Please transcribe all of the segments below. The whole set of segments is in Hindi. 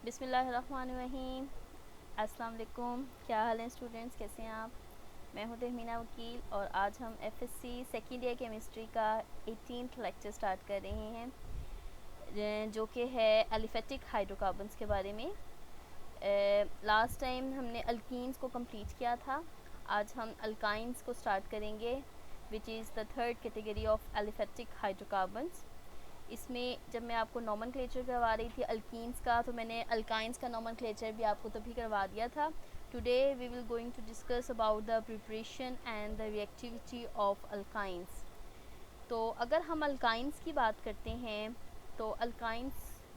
बिस्मिल्लाहिर्रहमानिर्रहीम। अस्सलाम वालेकुम। क्या हाल है स्टूडेंट्स, कैसे हैं आप? मैं हूं तहमीना वकील और आज हम एफएससी सेकेंड ईयर केमिस्ट्री का 18th लेक्चर स्टार्ट कर रहे हैं जो कि है एलिफेटिक हाइड्रोकार्बन्स के बारे में। लास्ट टाइम हमने अल्कीन्स को कंप्लीट किया था। आज हम अल्काइंस को स्टार्ट करेंगे which is the third category of aliphatic hydrocarbons. इसमें जब मैं आपको नॉमनक्लेचर करवा रही थी अल्कीन्स का, तो मैंने अल्काइंस का नॉमनक्लेचर भी आपको तभी करवा दिया था। Today we will going to discuss about the preparation and the reactivity of alkynes. तो अगर हम अल्काइंस की बात करते हैं तो अल्काइंस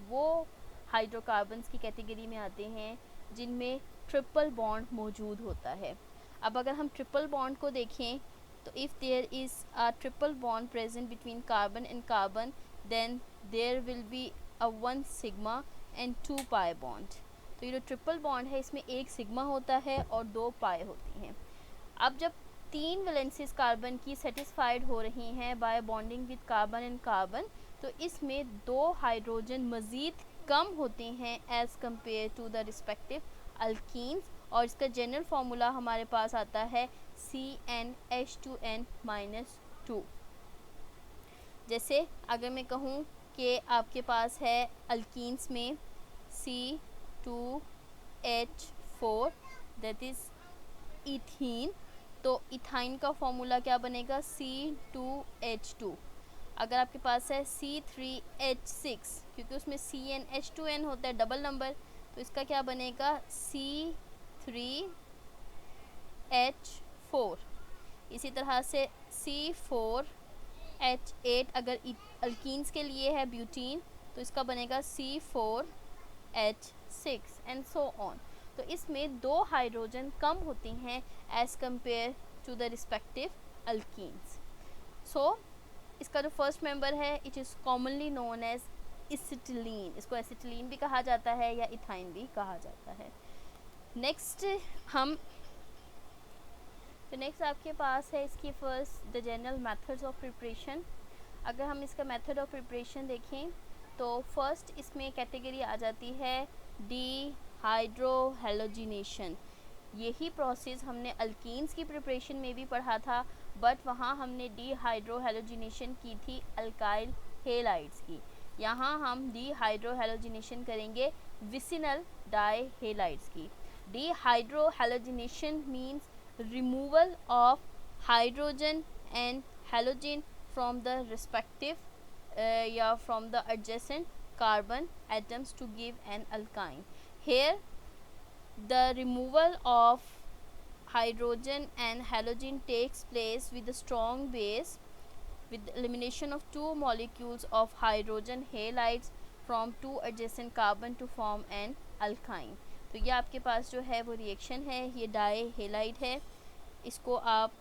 वो हाइड्रोकार्बन्स की कैटेगरी में आते हैं जिनमें ट्रिपल बॉन्ड मौजूद होता है। अब अगर हम ट्रिपल बॉन्ड को देखें तो if there is a triple bond present between carbon and carbon then there will be a 1 sigma and 2 pi bond। तो ये जो ट्रिपल बॉन्ड है इसमें एक सिग्मा होता है और 2 पाई होती हैं। अब जब 3 वैलेंसीज कार्बन की सेटिस्फाइड हो रही हैं by bonding with carbon and carbon, तो इसमें 2 हाइड्रोजन मज़ीद कम होते हैं as compare to the respective alkenes, और इसका जनरल फार्मूला हमारे पास आता है CnH2n-2। जैसे अगर मैं कहूँ कि आपके पास है अल्कीन्स में C2H4 दैट इज़ इथीन, तो इथाइन का फॉर्मूला क्या बनेगा C2H2। अगर आपके पास है C3H6 क्योंकि उसमें CnH2n होता है डबल नंबर, तो इसका क्या बनेगा C3H4। इसी तरह से C4H8 अगर अल्कीन्स के लिए है ब्यूटीन, तो इसका बनेगा C4H6 एंड सो ऑन। तो इसमें 2 हाइड्रोजन कम होती हैं as compare to the respective alkenes. So इसका जो फर्स्ट मेंबर है it is commonly known as acetylene. इसको एसिटिलीन भी कहा जाता है या इथाइन भी कहा जाता है। नेक्स्ट आपके पास है इसकी first the general methods of preparation. अगर हम इसका मेथड ऑफ प्रिपरेशन देखें तो फर्स्ट इसमें कैटेगरी आ जाती है डीहाइड्रोहेलोजिनेशन। यही प्रोसेस हमने अल्कीन्स की प्रिपरेशन में भी पढ़ा था, बट वहाँ हमने डीहाइड्रोहेलोजिनेशन की थी अल्काइल हेलाइड्स की। यहाँ हम डीहाइड्रोहेलोजिनेशन करेंगे विसिनल डाईहेलाइड्स की। Dehydrohalogenation means removal of hydrogen and halogen from the respective from the adjacent carbon atoms to give an alkyne. Here the removal of hydrogen and halogen takes place with a strong base with the elimination of 2 molecules of hydrogen halides from 2 adjacent carbon to form an alkyne। तो ये आपके पास जो है वो रिएक्शन है, ये डाई हेलाइड है। इसको आप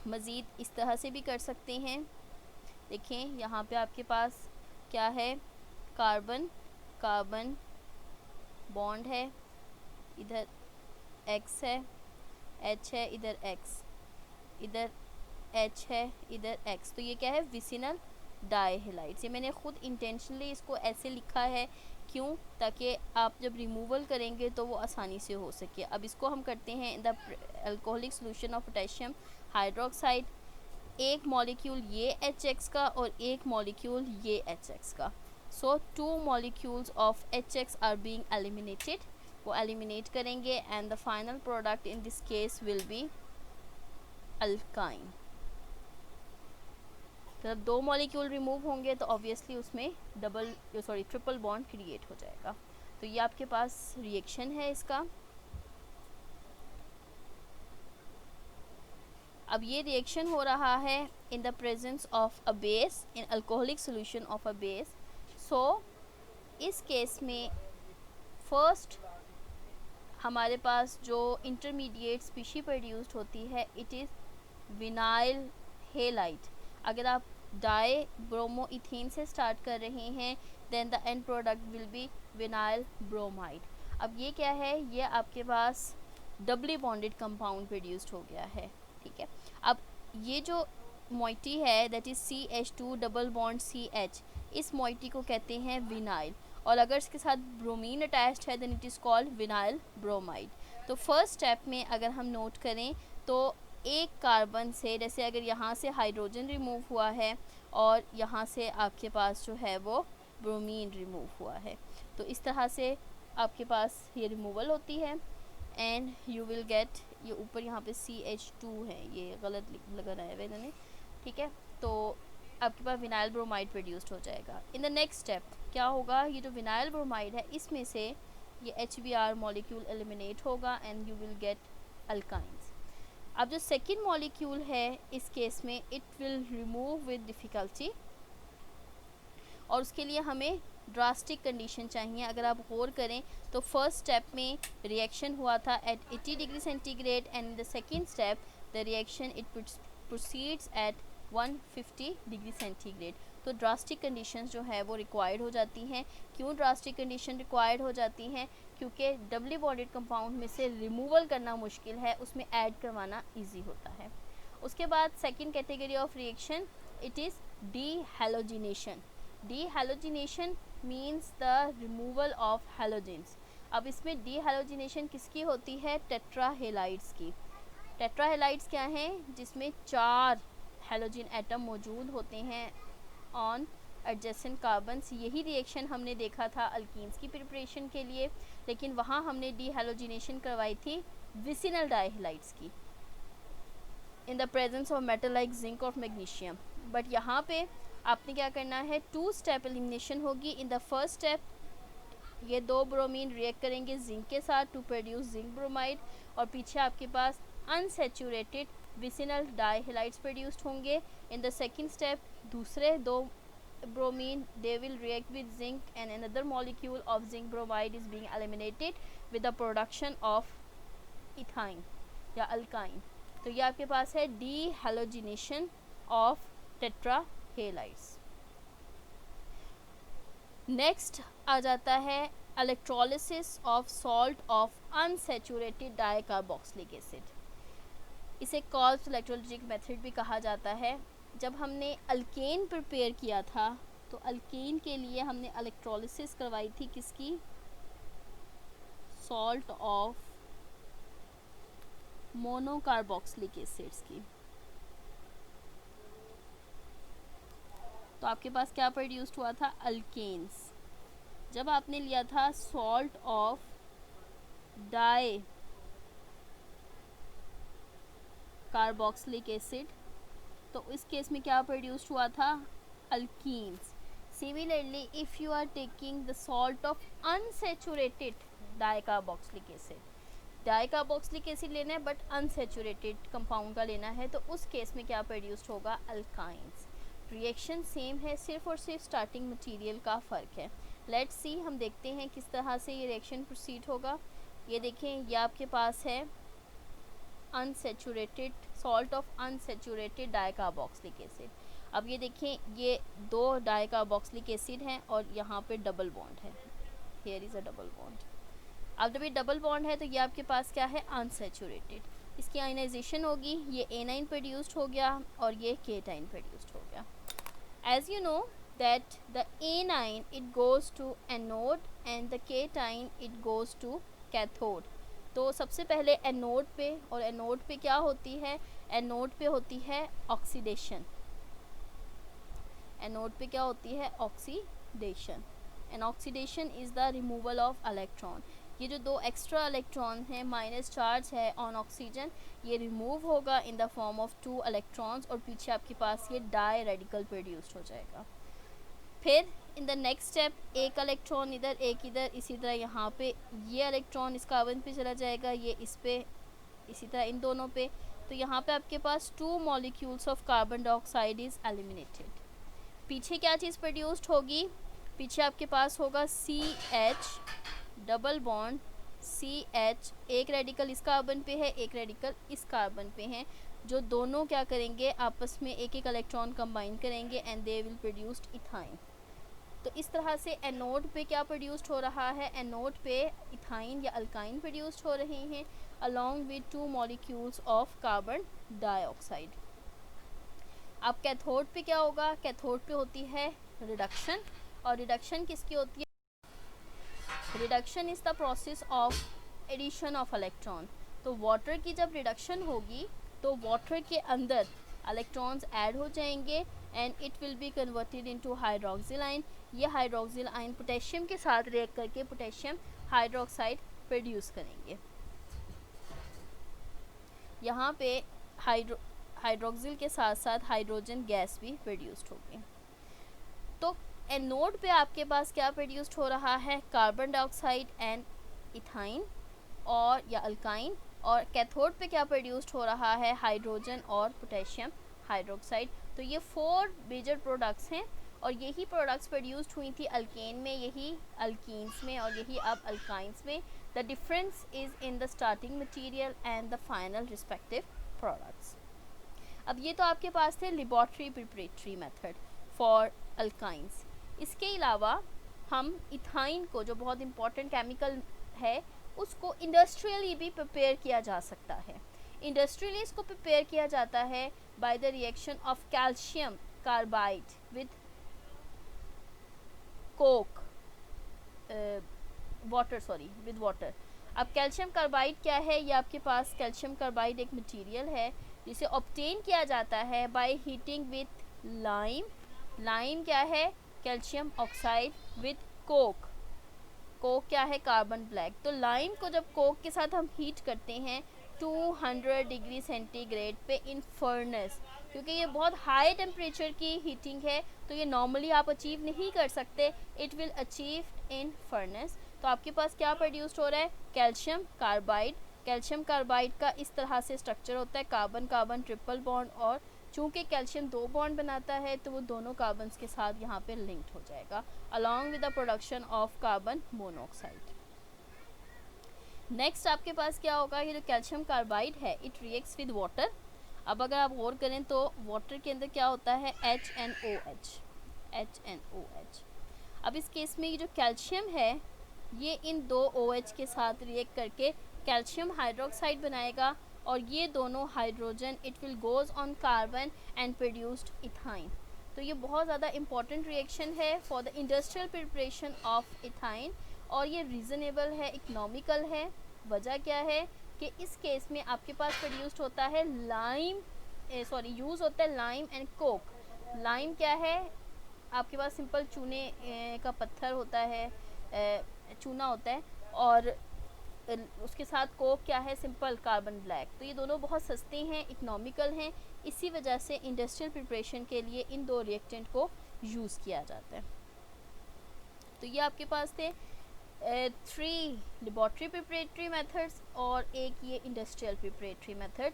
मज़ीद इस तरह से भी कर सकते हैं। देखें यहाँ पे आपके पास क्या है, कार्बन कार्बन बॉन्ड है, इधर X है, H है, इधर X, इधर H है, इधर X। तो ये क्या है विसिनल डाईहेलाइड्स। ये मैंने ख़ुद इंटेंशनली इसको ऐसे लिखा है, क्यों, ताकि आप जब रिमूवल करेंगे तो वो आसानी से हो सके। अब इसको हम करते हैं in the alcoholic solution of potassium hydroxide. एक मॉलिक्यूल ये HX का और एक मॉलिक्यूल ये HX का। So 2 molecules of HX are being eliminated. वो एलिमिनेट करेंगे and the final product in this case will be alkyne. जब 2 मॉलिक्यूल रिमूव होंगे तो ऑब्वियसली उसमें ट्रिपल बॉन्ड क्रिएट हो जाएगा। तो ये आपके पास रिएक्शन है इसका। अब ये रिएक्शन हो रहा है in the presence of a base in alcoholic solution of a base. So इस केस में फर्स्ट हमारे पास जो इंटरमीडिएट स्पीशी प्रोड्यूस्ड होती है इट इज़ विनाइल हेलाइड। अगर आप डाई ब्रोमो इथेन से स्टार्ट कर रहे हैं then the end product will be vinyl bromide. अब ये क्या है, ये आपके पास डबली बॉन्डेड कंपाउंड प्रोड्यूस्ड हो गया है। ठीक है, अब ये जो मोइटी है that is CH2 double bond CH, इस मोइटी को कहते हैं विनाइल। और अगर इसके साथ ब्रोमीन अटैच्ड है then it is called vinyl bromide. तो फर्स्ट स्टेप में अगर हम नोट करें तो एक कार्बन से, जैसे अगर यहाँ से हाइड्रोजन रिमूव हुआ है और यहाँ से आपके पास जो है वो ब्रोमीन रिमूव हुआ है, तो इस तरह से आपके पास ये रिमूवल होती है एंड यू विल गेट, ये ऊपर यहाँ पे CH2 है, ये गलत लगाया है इन्होंने, ठीक है। तो आपके पास विनाइल ब्रोमाइड प्रोड्यूस्ड हो जाएगा। इन द नेक्स्ट स्टेप क्या होगा, ये जो विनाइल ब्रोमाइड है इसमें से ये HBr मॉलिक्यूल एलिमिनेट होगा and you will get alkynes. अब जो सेकेंड मॉलिक्यूल है इस केस में it will remove with difficulty, और उसके लिए हमें ड्रास्टिक कंडीशन चाहिए। अगर आप गौर करें तो फर्स्ट स्टेप में रिएक्शन हुआ था at 80 degree centigrade and in the second step the reaction it proceeds at 150 degree centigrade. तो ड्रास्टिक कंडीशंस जो है वो रिक्वायर्ड हो जाती हैं। क्यों ड्रास्टिक कंडीशन रिक्वायर्ड हो जाती हैं? क्योंकि डबली बॉन्डेड कंपाउंड में से रिमूवल करना मुश्किल है, उसमें ऐड करवाना ईजी होता है। उसके बाद second category of reaction it is dehalogenation. Dehalogenation means the removal of halogens. अब इसमें डीहैलोजिनेशन किसकी होती है? टेट्राहेलाइड्स की। टेट्राहेलाइड्स क्या हैं? जिसमें 4 हैलोजन एटम मौजूद होते हैं ऑन एडजेसेंट कार्बन्स। यही रिएक्शन हमने देखा था अल्कीन्स की प्रिपरेशन के लिए, लेकिन वहाँ हमने डीहैलोजिनेशन करवाई थी विसिनल डाइहैलाइड्स की इन the presence of metal like zinc और मैग्नीशियम। बट यहाँ पे आपने क्या करना है, 2 स्टेप एलिमिनेशन होगी। इन द फर्स्ट स्टेप ये 2 ब्रोमीन रिएक्ट करेंगे जिंक के साथ टू प्रोड्यूस जिंक ब्रोमाइड, और पीछे आपके पास अनसेचुरेटेड विसिनल डाइहैलाइड्स प्रोड्यूस्ड होंगे। इन द सेकेंड स्टेप दूसरे 2 bromine they will react with zinc and another molecule of zinc bromide is being eliminated with the production of ethyne या alkyne। तो ये आपके पास है dehalogenation of tetrahalides। नेक्स्ट आ जाता है electrolysis of salt of unsaturated dicarboxylic acid। इसे कॉल्स इलेक्ट्रोलिटिक मेथड भी कहा जाता है। जब हमने अल्केन प्रिपेयर किया था तो अल्केन के लिए हमने इलेक्ट्रोलिसिस करवाई थी किसकी? सॉल्ट ऑफ मोनोकार्बोक्सिलिक एसिड्स की। तो आपके पास क्या प्रोड्यूस्ड हुआ था? अल्केन्स। जब आपने लिया था salt of di carboxylic acid, तो इस केस में क्या प्रोड्यूस्ड हुआ था? Alkenes. Similarly if you are taking the salt of unsaturated dicarboxylic acid, dicarboxylic acid लेना है बट अनसेचुरेटेड कंपाउंड का लेना है, तो उस केस में क्या प्रोड्यूस्ड होगा? अल्काइंस। रिएक्शन सेम है, सिर्फ और सिर्फ स्टार्टिंग मटेरियल का फ़र्क है। लेट्स सी, हम देखते हैं किस तरह से ये रिएक्शन प्रोसीड होगा। ये देखें, ये आपके पास है unsaturated salt of unsaturated dicarboxylic acid. अब ये देखें, ये 2 डाइकार्बोक्सिलिक एसिड हैं और यहाँ पे डबल बॉन्ड है, here is a double bond. अब जब ये डबल बॉन्ड है तो ये आपके पास क्या है? अनसेचुरेटेड। इसकी आयनाइजेशन होगी, ये A9 प्रोड्यूस्ड हो गया और ये K9 प्रोड्यूस्ड हो गया। As you know that the A9 it goes to anode and the K9 it goes to cathode. तो सबसे पहले एनोड पे, और एनोड पे क्या होती है? एनोड पे होती है ऑक्सीडेशन। एनोड पे क्या होती है? Oxidation. And oxidation is the removal of electron. ये जो 2 एक्स्ट्रा इलेक्ट्रॉन हैं, माइनस चार्ज है ऑन ऑक्सीजन, ये रिमूव होगा in the form of 2 electrons और पीछे आपके पास ये डाई रेडिकल प्रोड्यूस्ड हो जाएगा। फिर इन द नेक्स्ट स्टेप एक इलेक्ट्रॉन इधर, एक इधर, इसी तरह यहाँ पे ये इलेक्ट्रॉन इस कार्बन पे चला जाएगा, ये इस पे, इसी तरह इन दोनों पे। तो यहाँ पे आपके पास 2 molecules of carbon dioxide is eliminated. पीछे क्या चीज़ प्रोड्यूस्ड होगी? पीछे आपके पास होगा CH डबल बॉन्ड CH, एक रेडिकल इस कार्बन पे है, एक रेडिकल इस कार्बन पे है, जो दोनों क्या करेंगे? आपस में एक एक इलेक्ट्रॉन कंबाइन करेंगे and they will produced ethyne. तो इस तरह से एनोड पे क्या प्रोड्यूस्ड हो रहा है? एनोड पे इथाइन या अल्काइन प्रोड्यूस्ड हो रहे हैं along with 2 molecules of carbon dioxide. अब कैथोड पे क्या होगा? कैथोड पे होती है रिडक्शन, और रिडक्शन किसकी होती है? Reduction is the process of addition of electron. तो वाटर की जब रिडक्शन होगी तो वाटर के अंदर इलेक्ट्रॉन्स ऐड हो जाएंगे and it will be converted into hydroxyl ion. ये हाइड्रोक्सिल आयन पोटेशियम के साथ रिएक्ट करके पोटेशियम हाइड्रोक्साइड प्रोड्यूस करेंगे। यहाँ पे हाइड्रोक्सिल के साथ साथ हाइड्रोजन गैस भी प्रोड्यूस्ड होगी। तो एनोड पे आपके पास क्या प्रोड्यूस्ड हो रहा है, कार्बन डाइऑक्साइड एंड इथाइन और या अल्काइन, और कैथोड पे क्या प्रोड्यूस्ड हो रहा है, हाइड्रोजन और पोटेशियम हाइड्रोक्साइड। तो ये 4 मेजर प्रोडक्ट्स हैं और यही प्रोडक्ट्स प्रोड्यूस्ड हुई थी अल्केन में, यही अल्कीन्स में और यही अब अल्काइंस में। The difference is in the starting material and the final respective products. अब ये तो आपके पास थे laboratory preparatory method for alkynes. इसके अलावा हम इथाइन को, जो बहुत इंपॉर्टेंट केमिकल है, उसको इंडस्ट्रियली भी प्रिपेयर किया जा सकता है। इंडस्ट्रियली इसको प्रिपेयर किया जाता है by the reaction of calcium carbide with Coke with water. अब कैल्शियम कार्बाइड क्या है, ये आपके पास कैल्शियम कार्बाइड एक मटेरियल है जिसे ऑब्टेन किया जाता है by heating with lime. Lime क्या है, calcium oxide with Coke. Coke क्या है, कार्बन ब्लैक। तो लाइम को जब कोक के साथ हम हीट करते हैं 200 डिग्री सेंटीग्रेड पे इन फर्नेस, क्योंकि ये बहुत हाई टेम्परेचर की हीटिंग है तो ये नॉर्मली आप अचीव नहीं कर सकते, it will achieve in furnace. तो आपके पास क्या प्रोड्यूस्ड हो रहा है, कैल्शियम कार्बाइड। कैल्शियम कार्बाइड का इस तरह से स्ट्रक्चर होता है, कार्बन कार्बन ट्रिपल बॉन्ड, और चूँकि कैल्शियम 2 बॉन्ड बनाता है तो वो दोनों कार्बन्स के साथ यहाँ पे लिंक्ड हो जाएगा along with the production of carbon monoxide. Next आपके पास क्या होगा, ये जो कैल्शियम कार्बाइड है इट रिएक्ट्स विद वाटर। अब अगर आप गौर करें तो वाटर के अंदर क्या होता है, HNOH। अब इस केस में ये जो कैल्शियम है ये इन 2 OH के साथ रिएक्ट करके कैल्शियम हाइड्रोक्साइड बनाएगा और ये दोनों hydrogen it will goes on carbon and produced ethyne. तो ये बहुत ज़्यादा इंपॉर्टेंट रिएक्शन है for the industrial preparation of ethyne और ये रीज़नेबल है, इकोनॉमिकल है। वजह क्या है कि इस केस में आपके पास प्रोड्यूस्ड होता है यूज़ होता है लाइम एंड कोक। लाइम क्या है, आपके पास सिंपल चूने का पत्थर होता है, चूना होता है, और उसके साथ कोक क्या है, सिंपल कार्बन ब्लैक। तो ये दोनों बहुत सस्ते हैं, इकोनॉमिकल हैं, इसी वजह से इंडस्ट्रियल प्रिपरेशन के लिए इन 2 रिएक्टेंट को यूज़ किया जाता है। तो ये आपके पास थे 3 लेबोरेटरी प्रिपरेटरी मेथड्स और एक ये इंडस्ट्रियल प्रिपरेटरी मेथड।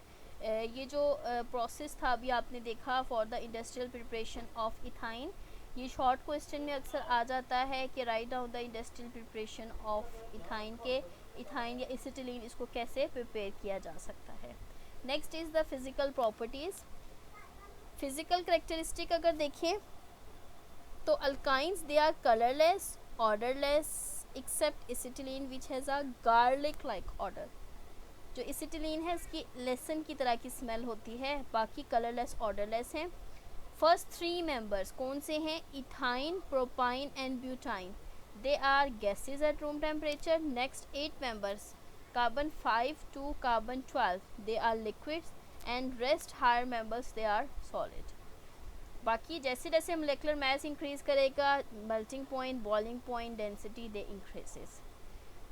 ये जो प्रोसेस था अभी आपने देखा for the industrial preparation of ethyne. ये शॉर्ट क्वेश्चन में अक्सर आ जाता है कि write down the industrial preparation of ethyne के इथाइन या एसिटिलीन इसको कैसे प्रिपेयर किया जा सकता है। Next is the physical properties. Physical characteristic अगर देखें तो alkynes they are colourless, odourless except acetylene which has a garlic like odour. जो एसिटिलीन है इसकी लेसन की तरह की स्मेल होती है, बाकी कलरलेस ऑर्डरलेस हैं। फर्स्ट 3 मेंबर्स कौन से हैं, ethyne, propyne and butyne, they are gases at room temperature. Next 8 members, carbon 5 to carbon 12, they are liquids, and rest higher members they are solid. बाकी जैसे जैसे मोलेकुलर मास इंक्रीज करेगा melting point, boiling point, density they increases.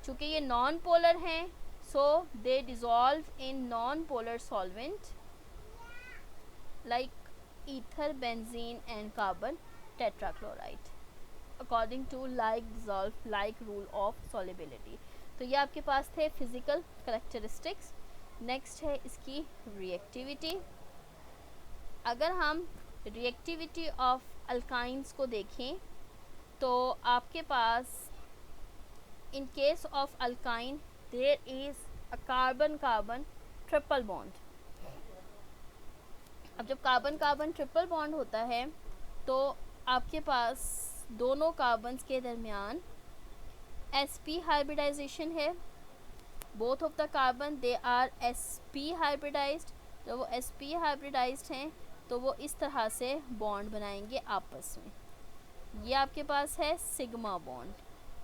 चूँकि ये नॉन पोलर हैं so they dissolve in non polar solvent like ether, benzene and carbon tetrachloride according to like dissolve like rule of solubility. तो ये आपके पास थे फिज़िकल करेक्टरिस्टिक्स। नेक्स्ट है इसकी रिएक्टिविटी। अगर हम रिएक्टिविटी ऑफ अल्काइंस को देखें तो आपके पास in case of alkyne there is a carbon carbon triple bond. अब जब कार्बन कार्बन ट्रिपल बॉन्ड होता है तो आपके पास दोनों कार्बन्स के दरमियान sp हाइब्रिडाइजेशन है। Both of the carbon they are sp hybridized. जब वो sp हाइब्रिडाइज्ड हैं तो वो इस तरह से बॉन्ड बनाएंगे आपस में। ये आपके पास है sigma bond.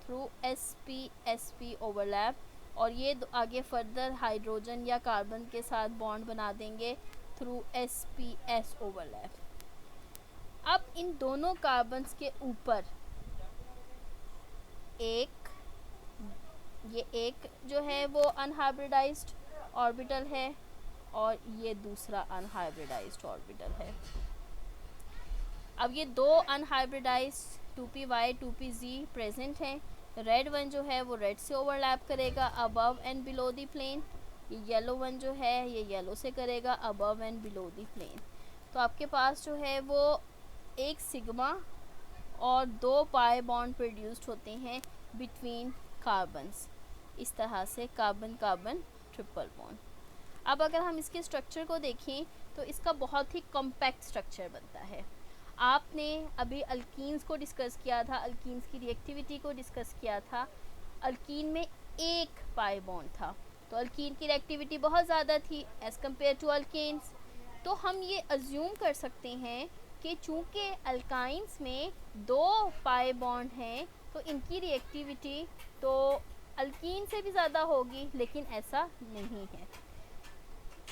Through sp-sp overlap, और ये आगे फर्दर हाइड्रोजन या कार्बन के साथ बॉन्ड बना देंगे थ्रू sp-s ओवरलैप। अब इन दोनों कार्बन्स के ऊपर एक जो है वो अनहाइब्रिडाइज्ड ऑर्बिटल है और ये दूसरा अनहाइब्रिडाइज्ड ऑर्बिटल है। अब ये दो अनहाइब्रिडाइज्ड 2py 2pz प्रेजेंट हैं। रेड वन जो है वो रेड से ओवरलैप करेगा above and below the plane, ये येलो वन जो है ये येलो से करेगा above and below the plane. तो आपके पास जो है वो एक सिग्मा और दो पाई बॉन्ड प्रोड्यूस्ड होते हैं बिटवीन कार्बन्स, इस तरह से कार्बन कार्बन ट्रिपल बॉन्ड। अब अगर हम इसके स्ट्रक्चर को देखें तो इसका बहुत ही कॉम्पैक्ट स्ट्रक्चर बनता है। आपने अभी अल्कीन्स को डिस्कस किया था, अल्कीन्स की रिएक्टिविटी को डिस्कस किया था। अल्कीन में एक पाई बॉन्ड था, तो अल्कीन की रिएक्टिविटी बहुत ज़्यादा थी एज़ कम्पेयर टू अल्केन्स। तो हम ये अज्यूम कर सकते हैं कि चूँकि अल्काइंस में दो पाई बॉन्ड हैं तो इनकी रिएक्टिविटी तो अल्कीन से भी ज़्यादा होगी, लेकिन ऐसा नहीं है।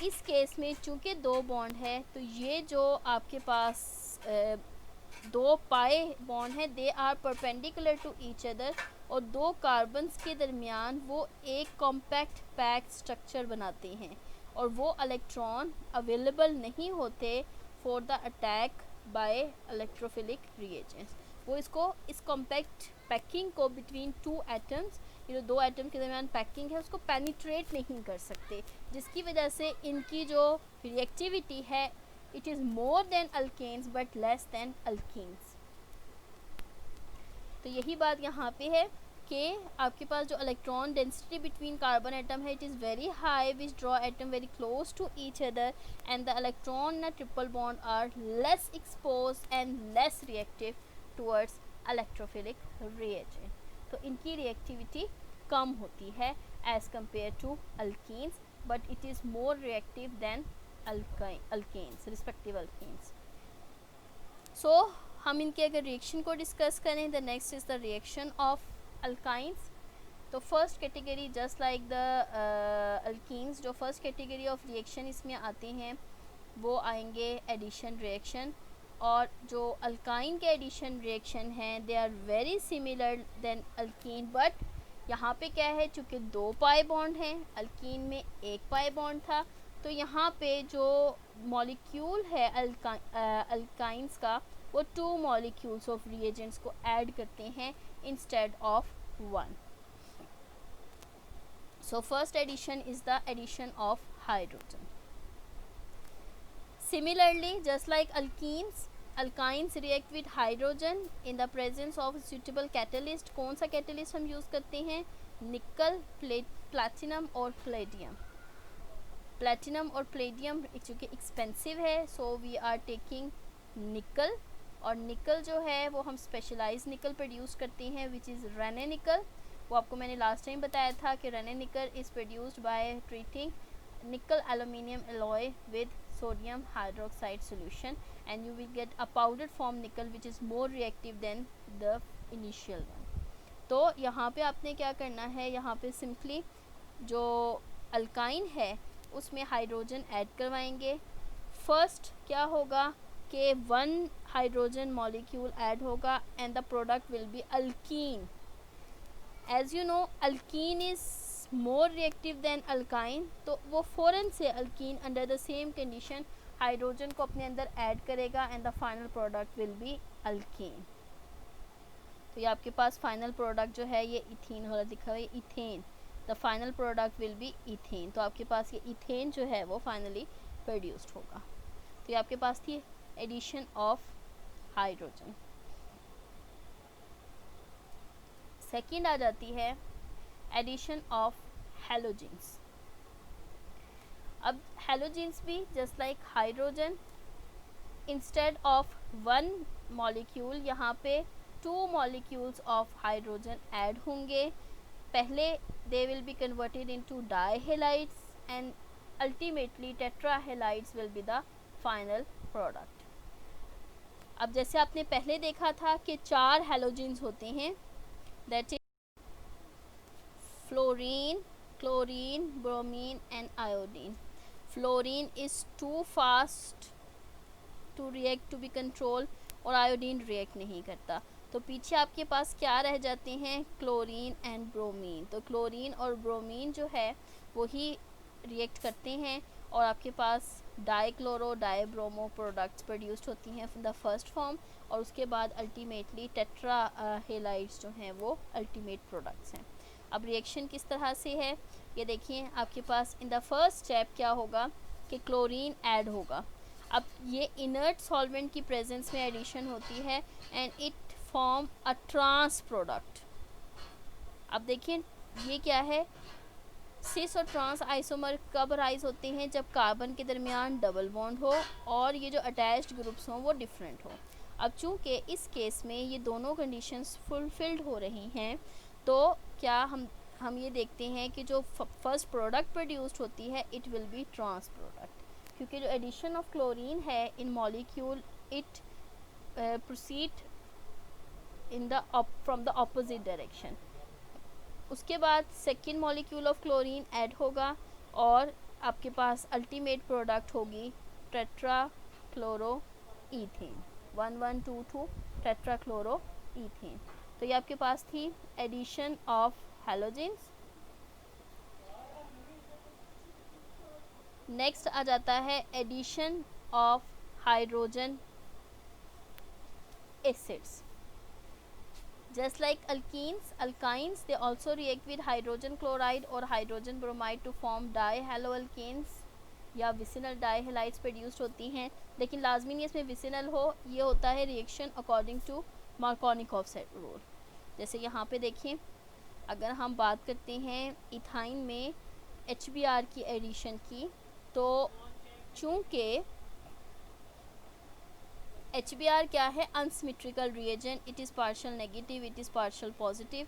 इस केस में चूँकि दो बॉन्ड है तो ये जो आपके पास दो पाई बॉन्ड है they are perpendicular to each other, और दो कार्बन्स के दरमियान वो एक कॉम्पैक्ट पैक्ड स्ट्रक्चर बनाते हैं, और वो इलेक्ट्रॉन अवेलेबल नहीं होते for the attack by electrophilic reagents. वो इसको इस कॉम्पैक्ट पैकिंग को बिटवीन टू एटम्स, ये जो दो एटम के दरमियान पैकिंग है उसको पेनिट्रेट नहीं कर सकते, जिसकी वजह से इनकी जो रिएक्टिविटी है it is more than alkanes but less than alkenes. तो यही बात यहाँ पे है कि आपके पास जो electron density between carbon atom है it is very high which draw atom very close to each other, and the electron in a triple bond are less expose and less reactive towards electrophilic reagent. तो इनकी रिएक्टिविटी कम होती है as compare to alkenes, but it is more reactive than alkanes, respective alkanes. So हम इनके अगर रिएक्शन को डिस्कस करें, the next is the reaction of alkynes. तो first category just like the alkenes, जो फर्स्ट कैटेगरी ऑफ रिएक्शन इसमें आते हैं वो आएंगे एडिशन रिएक्शन, और जो अल्काइन के एडिशन रिएक्शन हैं they are very similar than alkene, but यहाँ पे क्या है चूँकि दो पाई बॉन्ड हैं, अल्कीन में एक पाई बॉन्ड था, तो यहाँ पे जो मॉलिक्यूल है अल्काइंस का वो टू मॉलिक्यूल्स ऑफ रिएजेंट्स को ऐड करते हैं instead of one. So first addition is the addition of hydrogen. Similarly just like alkenes, alkynes react with hydrogen in the presence of suitable catalyst. कौन सा कैटलिस्ट हम यूज़ करते हैं? निकल, प्लैटिनम और प्लेडियम। प्लैटिनम और प्लेडियम चूँकि एक्सपेंसिव है सो वी आर टेकिंग निकल, और निकल जो है वो हम स्पेशलाइज निकल प्रोड्यूस करते हैं विच इज़ रेने निकल। वो आपको मैंने लास्ट टाइम बताया था कि रेने निकल इज़ प्रोड्यूस्ड बाय ट्रीटिंग निकल aluminium alloy with sodium hydroxide solution, and you will get a powdered form nickel which is more reactive than the initial one. तो यहाँ पे आपने क्या करना है, यहाँ पे सिंपली जो अल्काइन है उसमें हाइड्रोजन ऐड करवाएंगे। फर्स्ट क्या होगा कि वन हाइड्रोजन मॉलिक्यूल ऐड होगा and the product will be alkene. As you know alkene is more reactive than alkyne, तो वो फ़ौरन से alkene under the same condition hydrogen को अपने अंदर ऐड करेगा and the final product will be alkene. तो ये आपके पास फाइनल प्रोडक्ट जो है ये इथीन वाला दिखा हुआ है, ethane, the final product will B ethane. तो आपके पास ये इथेन जो है वो फाइनली प्रोड्यूस्ड होगा। तो ये आपके पास थी एडिशन ऑफ हाइड्रोजन। सेकेंड आ जाती है एडिशन ऑफ हैलोजेंस। अब हैलोजेंस भी just like hydrogen, instead of one molecule यहाँ पे two molecules of hydrogen add होंगे। पहले they will be converted into dihalides and ultimately tetrahalides will be the final product. अब जैसे आपने पहले देखा था कि चार हैलोजेंस होते हैं, that fluorine, chlorine, bromine and iodine. Fluorine is too fast to react to be control और आयोडीन रिएक्ट नहीं करता, तो पीछे आपके पास क्या रह जाते हैं, क्लोरीन एंड ब्रोमीन। तो क्लोरीन और ब्रोमीन जो है वो ही रिएक्ट करते हैं और आपके पास डाईक्लोरो डाईब्रोमो प्रोडक्ट्स प्रोड्यूस्ड होती हैं इन द फर्स्ट फॉर्म, और उसके बाद अल्टीमेटली टेट्रा हेलाइड्स जो हैं वो अल्टीमेट प्रोडक्ट्स हैं। अब रिएक्शन किस तरह से है ये देखिए, आपके पास इन द फर्स्ट स्टेप क्या होगा कि क्लोरीन ऐड होगा। अब ये इनर्ट सॉल्वेंट की प्रेजेंस में एडिशन होती है and it form a trans product. अब देखिए ये क्या है, सिस और ट्रांस आइसोमर कब राइज होते हैं, जब कार्बन के दरमियान डबल बॉन्ड हो और ये जो अटैच्ड ग्रुप्स हों वो डिफरेंट हो। अब चूँकि इस केस में ये दोनों कंडीशंस फुलफिल्ड हो रही हैं, तो क्या हम ये देखते हैं कि जो फर्स्ट प्रोडक्ट प्रोड्यूस्ड होती है it will be trans product, क्योंकि जो एडिशन ऑफ क्लोरीन है in molecule it proceed in the from the opposite direction. उसके बाद second molecule of chlorine add होगा और आपके पास अल्टीमेट प्रोडक्ट होगी tetrachloroethane, 1122 tetrachloroethane. तो ये आपके पास थी एडिशन ऑफ हैलोजेंस। नेक्स्ट आ जाता है addition of hydrogen acids. Just like alkynes they also react with hydrogen chloride or hydrogen bromide to form dihaloalkanes या विसिनल डाइहेलाइड्स प्रोड्यूस्ड होती हैं, लेकिन लाजमी नहीं इसमें विसिनल हो, ये होता है reaction according to Markovnikov rule. जैसे यहाँ पे देखिए, अगर हम बात करते हैं इथाइन में HBr की एडिशन की, तो चूँकि HBr क्या है, unsymmetrical reagent, it is partial negative, it is partial positive.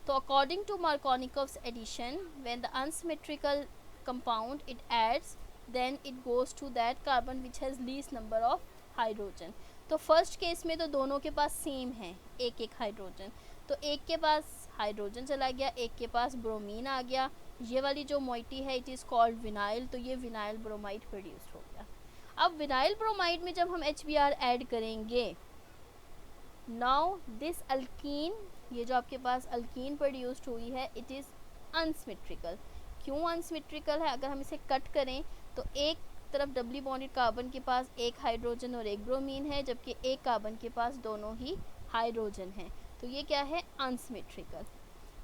तो according to Markovnikov's addition when the unsymmetrical compound it adds then it goes to that carbon which has least number of hydrogen. तो फर्स्ट केस में तो दोनों के पास सेम है, एक एक हाइड्रोजन, तो एक के पास हाइड्रोजन चला गया, एक के पास ब्रोमीन आ गया, ये वाली जो मोइटी है इट इज़ कॉल्ड विनाइल, तो ये विनाइल ब्रोमाइड प्रोड्यूस्ड हो गया। अब विनाइल ब्रोमाइड में जब हम HBr ऐड करेंगे, नाउ दिस अल्कीन, ये जो आपके पास अल्कीन प्रोड्यूस्ड हुई है इट इज़ अनसिमेट्रिकल। क्यों अनसिमेट्रिकल है, अगर हम इसे कट करें तो एक तरफ डबली बॉन्डेड कार्बन के पास एक हाइड्रोजन और एक ब्रोमीन है, जबकि एक कार्बन के पास दोनों ही हाइड्रोजन हैं, तो ये क्या है, अनसिमेट्रिकल।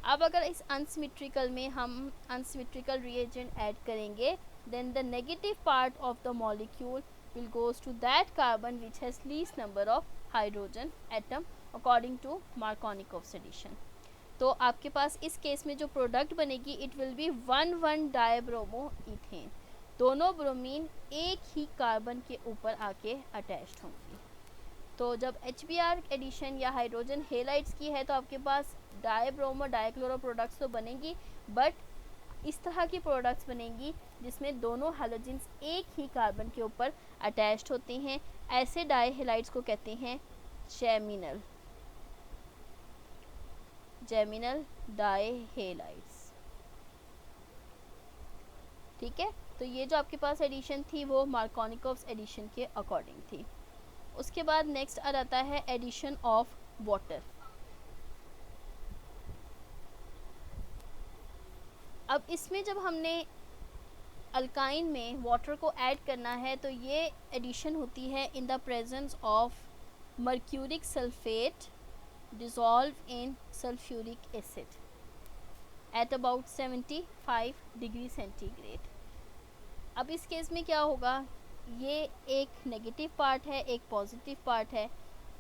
अब अगर इस अनसिमेट्रिकल में हम अनसिमेट्रिकल रिएजेंट ऐड करेंगे, then the negative part of the molecule will goes to that carbon which has least number of hydrogen atom according to Markovnikov's addition। तो आपके पास इस केस में जो प्रोडक्ट बनेगी इट विल बी 1,1 डाईब्रोमो इथेन, दोनों ब्रोमीन एक ही कार्बन के ऊपर आके अटैच्ड होंगी। तो जब HBr एडिशन या हाइड्रोजन हेलाइड्स की है तो आपके पास डाईब्रोमो डाईक्लोरो प्रोडक्ट्स तो बनेंगी, बट इस तरह की प्रोडक्ट्स बनेंगी जिसमें दोनों हैलोजेंस एक ही कार्बन के ऊपर अटैच्ड होते हैं। ऐसे डाईहेलाइड्स को कहते हैं जेमिनल डाईहेलाइड्स। ठीक है, तो ये जो आपके पास एडिशन थी वो मार्कोनिकॉफ्स एडिशन के अकॉर्डिंग थी। उसके बाद नेक्स्ट आ जाता है एडिशन ऑफ वाटर। अब इसमें जब हमने अल्काइन में वाटर को ऐड करना है तो ये एडिशन होती है in the presence of mercuric sulphate dissolve in sulphuric acid at about 75 degree centigrade. अब इस केस में क्या होगा, ये एक नेगेटिव पार्ट है, एक पॉजिटिव पार्ट है,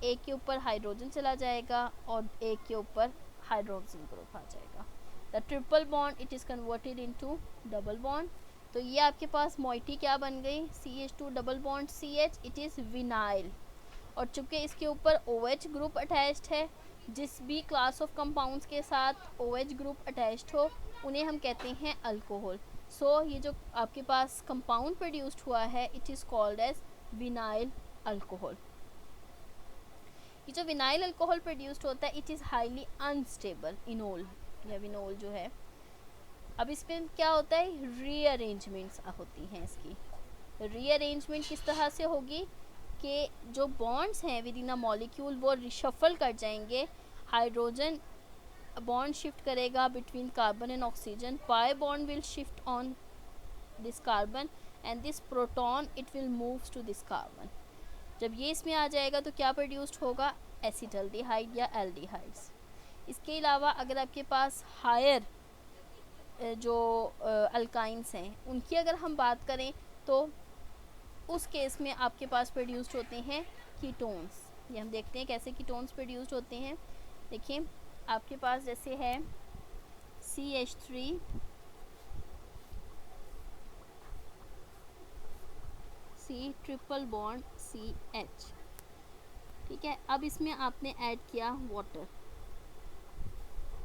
एक के ऊपर हाइड्रोजन चला जाएगा और एक के ऊपर हाइड्रोजन ग्रुप आ जाएगा। The triple bond it is converted into double bond. तो ये आपके पास मोइटी क्या बन गई, CH2 double bond CH, it is vinyl. और चूँकि इसके ऊपर OH ग्रुप अटैच्ड है, जिस भी क्लास ऑफ कंपाउंड्स के साथ OH ग्रुप अटैच्ड हो उन्हें हम कहते हैं अल्कोहल। सो ये जो आपके पास कंपाउंड प्रोड्यूस्ड हुआ है it is called as vinyl alcohol. ये जो विनाइल अल्कोहल प्रोड्यूस्ड होता है it is highly unstable enol या विनोल जो है, अब इसमें क्या होता है, रीअरेंजमेंट्स होती हैं इसकी। रीअरेंजमेंट किस तरह से होगी कि जो बॉन्ड्स हैं विद इन अ मॉलिक्यूल वो रिशफल कर जाएंगे। हाइड्रोजन बॉन्ड शिफ्ट करेगा between carbon and oxygen, pi bond will shift on this carbon and this proton it will moves to this carbon. जब ये इसमें आ जाएगा तो क्या प्रोड्यूस्ड होगा, एसिटल्डिहाइड या एल्डिहाइड्स। इसके अलावा अगर आपके पास हायर जो अल्काइंस हैं उनकी अगर हम बात करें तो उस केस में आपके पास प्रोड्यूस्ड होते हैं कीटोन्स। ये हम देखते हैं कैसे कीटोन्स प्रोड्यूस्ड होते हैं। देखिए आपके पास जैसे है CH3 C triple bond CH, ठीक है। अब इसमें आपने ऐड किया वाटर,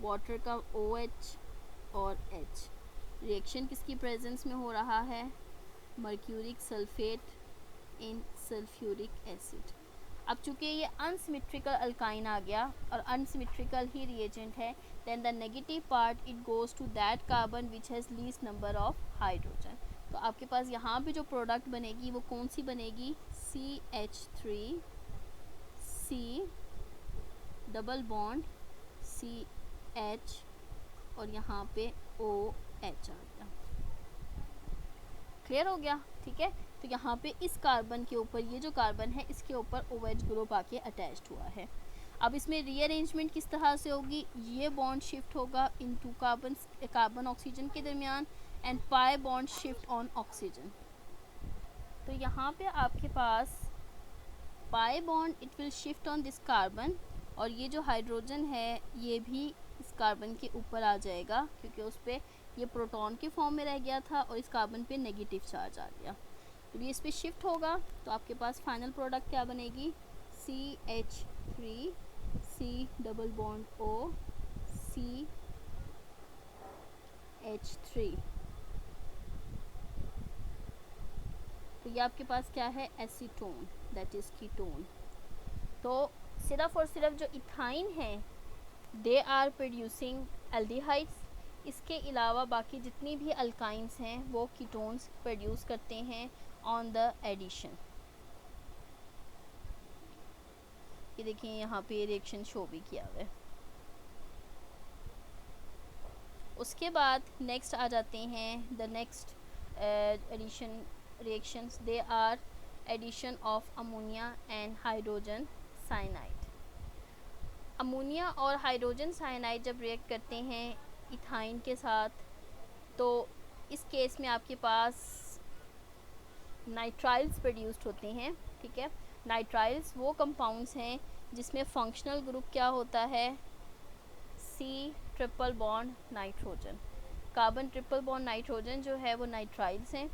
वाटर का OH और H, रिएक्शन किसकी प्रेजेंस में हो रहा है, mercuric sulphate in sulphuric acid. अब चूँकि ये अनसिमेट्रिकल अल्काइन आ गया और अनसिमेट्रिकल ही रिएजेंट है, then the negative part it goes to that carbon which has least number of hydrogen. तो आपके पास यहाँ पे जो प्रोडक्ट बनेगी वो कौन सी बनेगी, CH3 C double bond CH और यहाँ पे OH आ गया। क्लियर हो गया, ठीक है। तो यहाँ पे इस कार्बन के ऊपर, ये जो कार्बन है इसके ऊपर OH ग्रुप आके अटैच्ड हुआ है। अब इसमें रीअरेंजमेंट किस तरह से होगी, ये बॉन्ड शिफ्ट होगा इन टू कार्बन ऑक्सीजन के दरमियान and pi bond shift on oxygen. तो यहाँ पे आपके पास pi bond it will shift on this carbon और ये जो हाइड्रोजन है ये भी इस कार्बन के ऊपर आ जाएगा क्योंकि उस पर ये प्रोटॉन के फॉर्म में रह गया था और इस कार्बन पे नेगेटिव चार्ज आ गया। तो ये इस पर शिफ्ट होगा तो आपके पास फाइनल प्रोडक्ट क्या बनेगी, CH3 C double bond O CH3। तो ये आपके पास क्या है, एसीटोन दैट इज़ कीटोन। तो सिर्फ और सिर्फ जो इथाइन है दे आर प्रोड्यूसिंग एल्डिहाइड्स, इसके अलावा बाकी जितनी भी अल्काइंस हैं वो कीटोन्स प्रोड्यूस करते हैं ऑन द एडिशन। ये देखिए यहाँ पे रिएक्शन शो भी किया हुआ है। उसके बाद नेक्स्ट आ जाते हैं the next addition reactions, they are addition of ammonia and hydrogen cyanide. Ammonia और हाइड्रोजन साइनाइड जब रिएक्ट करते हैं इथाइन के साथ तो इस केस में आपके पास नाइट्राइल्स प्रोड्यूस्ड होते हैं, ठीक है। नाइट्राइल्स वो कंपाउंड्स हैं जिसमें फंक्शनल ग्रुप क्या होता है, C triple bond nitrogen. Carbon triple bond nitrogen जो है वो नाइट्राइल्स हैं।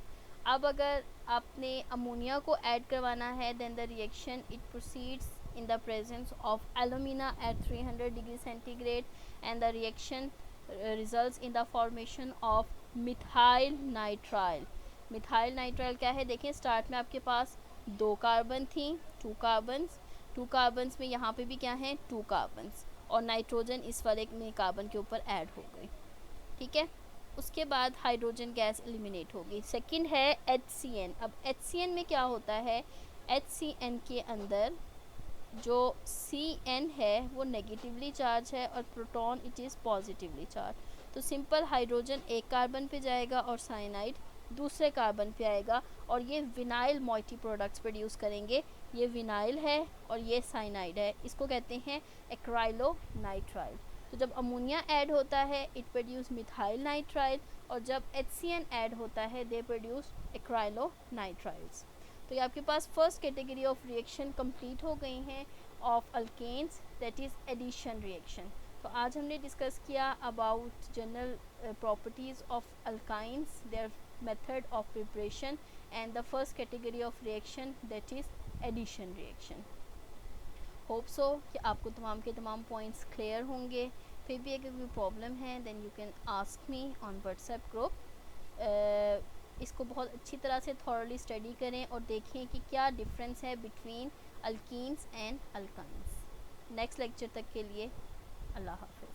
अब अगर आपने अमोनिया को ऐड करवाना है then the reaction it proceeds in the presence of alumina at 300 degree centigrade and the reaction results in the formation of methyl nitrile। Methyl nitrile क्या है, देखिए स्टार्ट में आपके पास 2 कार्बन थी, 2 कार्बन्स में यहाँ पे भी क्या है 2 कार्बन्स और नाइट्रोजन इस वाले में कार्बन के ऊपर ऐड हो गई, ठीक है। उसके बाद हाइड्रोजन गैस एलिमिनेट होगी। सेकंड है HCN। अब HCN में क्या होता है, HCN के अंदर जो CN है वो नेगेटिवली चार्ज है और proton it is positively charge. तो सिंपल हाइड्रोजन एक कार्बन पे जाएगा और साइनाइड दूसरे कार्बन पे आएगा और ये विनाइल मॉइटी प्रोडक्ट्स प्रोड्यूस करेंगे। ये विनाइल है और ये साइनाइड है, इसको कहते हैं एक्राइलो नाइट्राइल। तो जब अमोनिया ऐड होता है इट प्रोड्यूस मिथाइल नाइट्राइल और जब HCN ऐड होता है दे प्रोड्यूस एक्राइलो नाइट्राइल्स। तो ये आपके पास first category of reaction complete हो गई हैं of alkanes, that is addition reaction. तो आज हमने डिस्कस किया about general properties of alkynes, their method of preparation and the first category of reaction that is addition reaction. Hope so कि आपको तमाम के तमाम पॉइंट्स क्लियर होंगे। फिर भी अगर कोई प्रॉब्लम है then you can ask me on WhatsApp group. इसको बहुत अच्छी तरह से थॉरली स्टडी करें और देखें कि क्या डिफरेंस है between alkenes and alkynes. Next lecture तक के लिए अल्लाह हाफ़िज़।